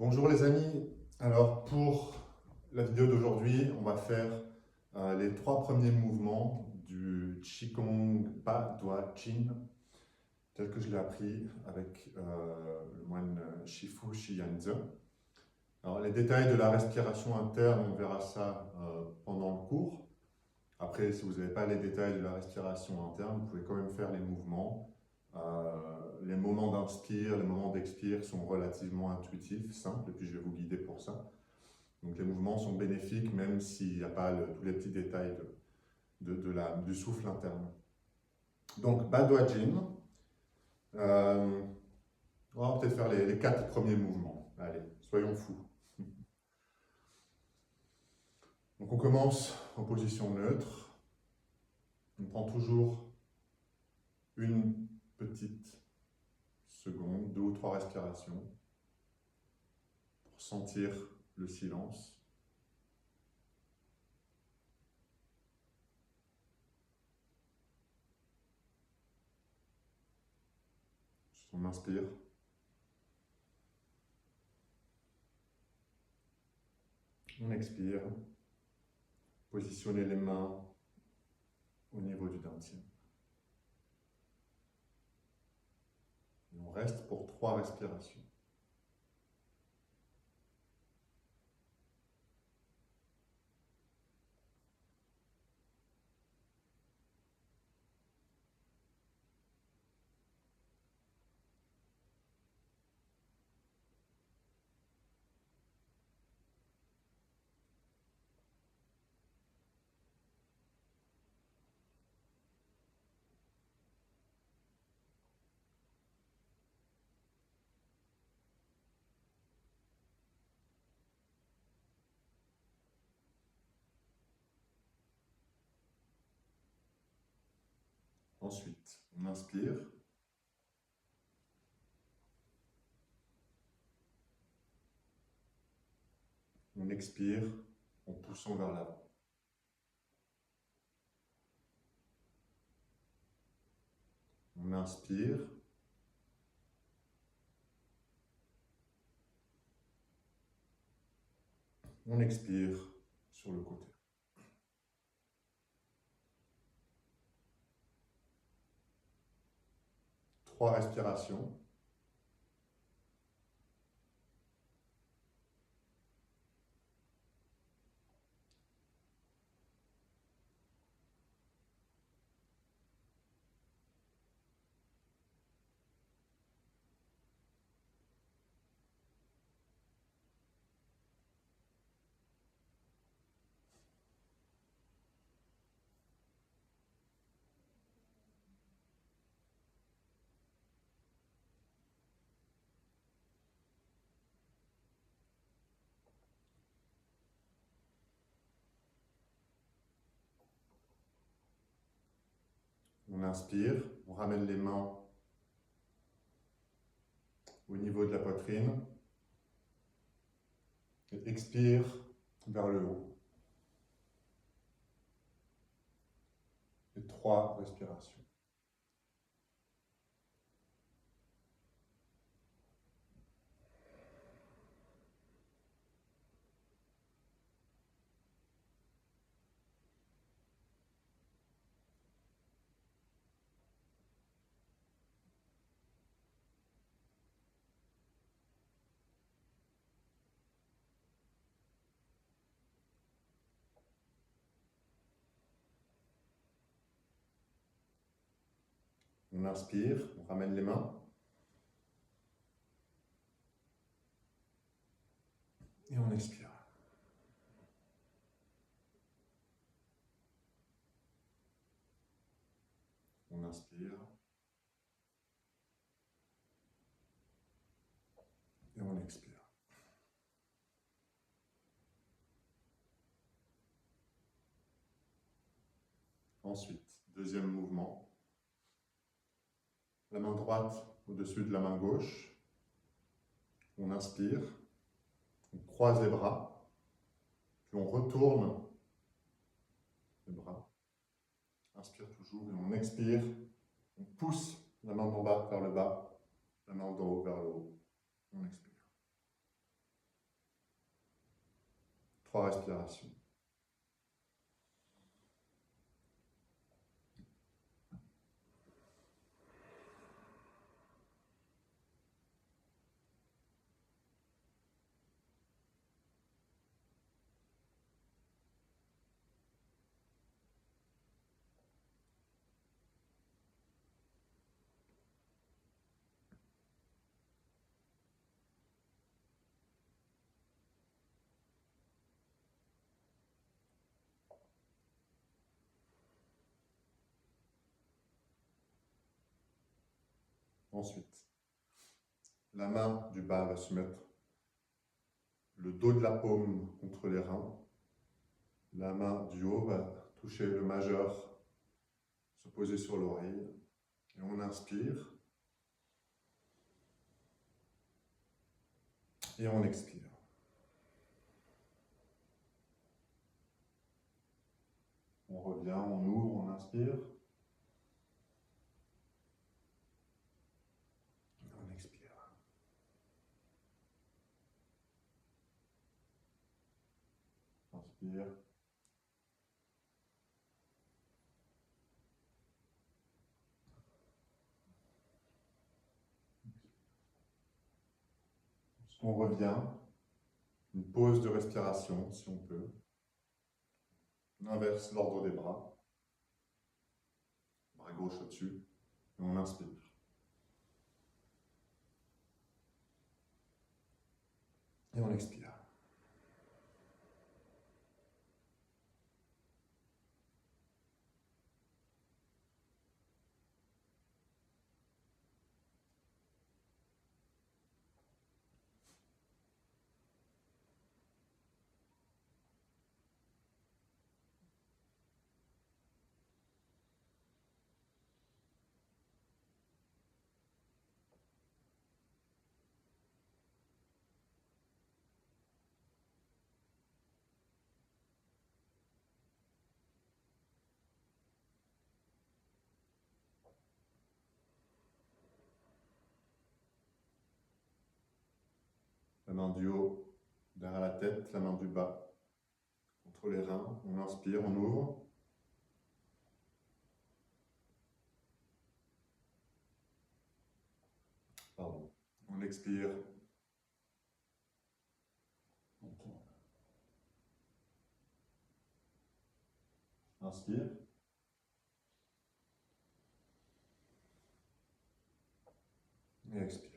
Bonjour les amis, alors pour la vidéo d'aujourd'hui, on va faire les 3 premiers mouvements du Qigong Ba Dua Jin, tel que je l'ai appris avec le moine Shifu Shiyanze. Alors les détails de la respiration interne, on verra ça pendant le cours. Après, si vous n'avez pas les détails de la respiration interne, vous pouvez quand même faire les mouvements. Les moments d'inspire, les moments d'expire sont relativement intuitifs, simples, et puis je vais vous guider pour ça. Donc les mouvements sont bénéfiques même s'il n'y a pas tous les petits détails du souffle interne. Donc Badua Jin, on va peut-être faire les 4 premiers mouvements. Allez, soyons fous. Donc on commence en position neutre. On prend toujours une petite seconde, 2 ou 3 respirations pour sentir le silence. On inspire. On expire. Positionnez les mains au niveau du dantian. Et on reste pour 3 respirations. Ensuite, on inspire. On expire en poussant vers l'avant. On inspire. On expire sur le côté. Trois respirations. On inspire, on ramène les mains au niveau de la poitrine. Et expire vers le haut. Et 3 respirations. On inspire, on ramène les mains. Et on expire. On inspire. Et on expire. Ensuite, deuxième mouvement. La main droite au-dessus de la main gauche. On inspire. On croise les bras. Puis on retourne les bras. Inspire toujours et on expire. On pousse la main d'en bas vers le bas. La main d'en haut vers le haut. On expire. 3 respirations. Ensuite, la main du bas va se mettre le dos de la paume contre les reins. La main du haut va toucher le majeur, se poser sur l'oreille. Et on inspire. Et on expire. On revient, on ouvre, on inspire. Et on expire. Inspire. On revient. Une pause de respiration, si on peut. On inverse l'ordre des bras. Bras gauche au-dessus. Et on inspire. Et on expire. La main du haut derrière la tête, la main du bas contre les reins. On inspire, on ouvre. Pardon. On expire. On tourne. Inspire. Et expire.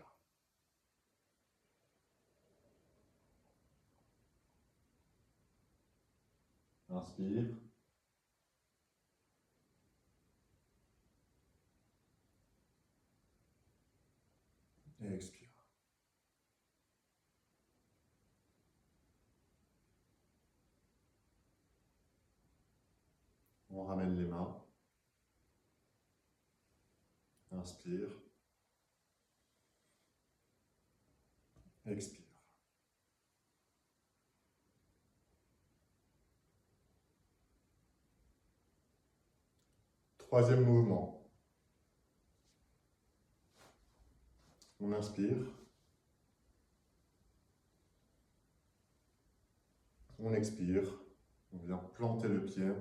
Inspire. Et expire. On ramène les mains. Inspire. Expire. Troisième mouvement. On inspire. On expire. On vient planter le pied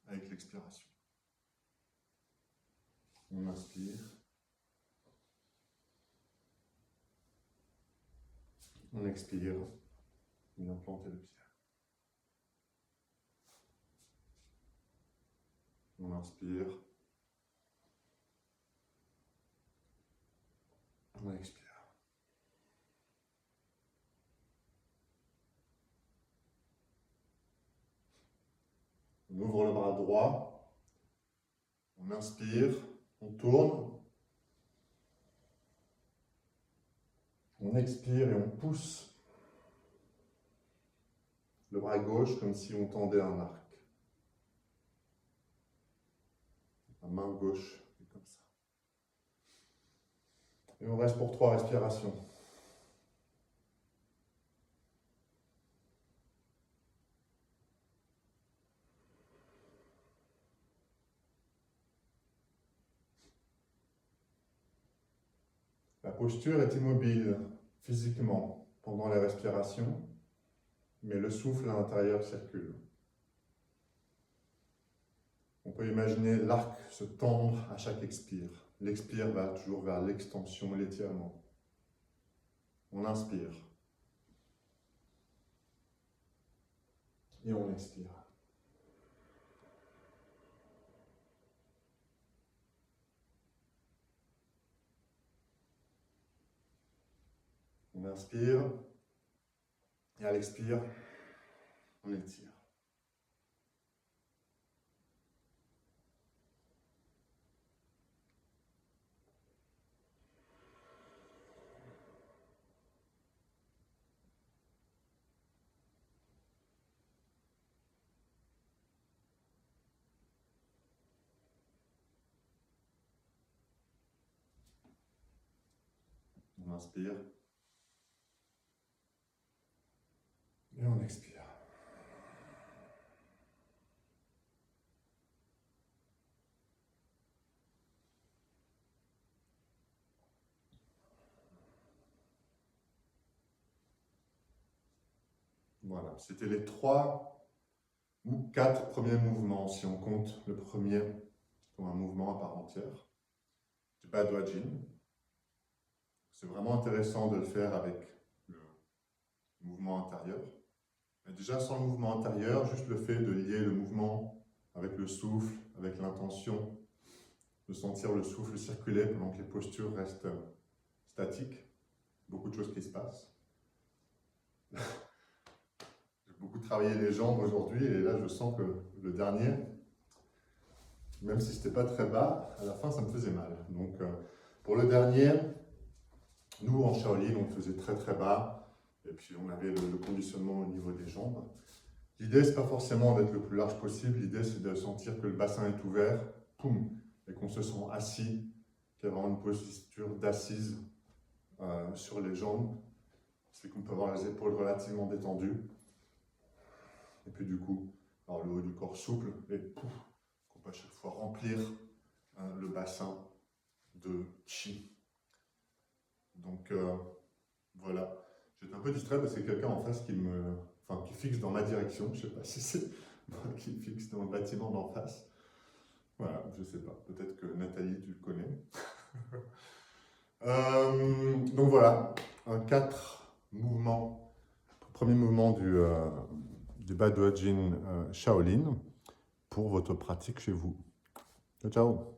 avec l'expiration. On inspire. On expire. On vient planter le pied. On inspire. On expire. On ouvre le bras droit. On inspire. On tourne. On expire et on pousse le bras gauche comme si on tendait un arc. La main gauche est comme ça. Et on reste pour 3 respirations. La posture est immobile physiquement pendant les respirations, mais le souffle à l'intérieur circule. On peut imaginer l'arc se tendre à chaque expire. L'expire va toujours vers l'extension et l'étirement. On inspire. Et on expire. On inspire. Et à l'expire, on étire. On inspire. Et on expire. Voilà, c'était les 3 ou 4 premiers mouvements, si on compte le premier comme un mouvement à part entière, du Badwajin. C'est vraiment intéressant de le faire avec le mouvement intérieur. Mais déjà, sans le mouvement intérieur, juste le fait de lier le mouvement avec le souffle, avec l'intention, de sentir le souffle circuler pendant que les postures restent statiques. Beaucoup de choses qui se passent. J'ai beaucoup travaillé les jambes aujourd'hui et là, je sens que le dernier, même si c'était pas très bas, à la fin, ça me faisait mal. Donc, pour le dernier, nous, en Shaolin, on faisait très très bas. Et puis on avait le conditionnement au niveau des jambes. L'idée, c'est pas forcément d'être le plus large possible, l'idée c'est de sentir que le bassin est ouvert, poum, et qu'on se sent assis, qu'il y a vraiment une posture d'assise sur les jambes. C'est qu'on peut avoir les épaules relativement détendues. Et puis du coup, alors le haut du corps souple, et pouf, qu'on peut à chaque fois remplir le bassin de chi. Donc voilà. J'étais un peu distrait parce qu'il y a quelqu'un en face qui fixe dans ma direction. Je ne sais pas si c'est moi qui fixe dans le bâtiment d'en face. Voilà, je ne sais pas. Peut-être que Nathalie, tu le connais. Donc voilà, 4 mouvements. Premier mouvement du Badwajin Shaolin pour votre pratique chez vous. Ciao, ciao.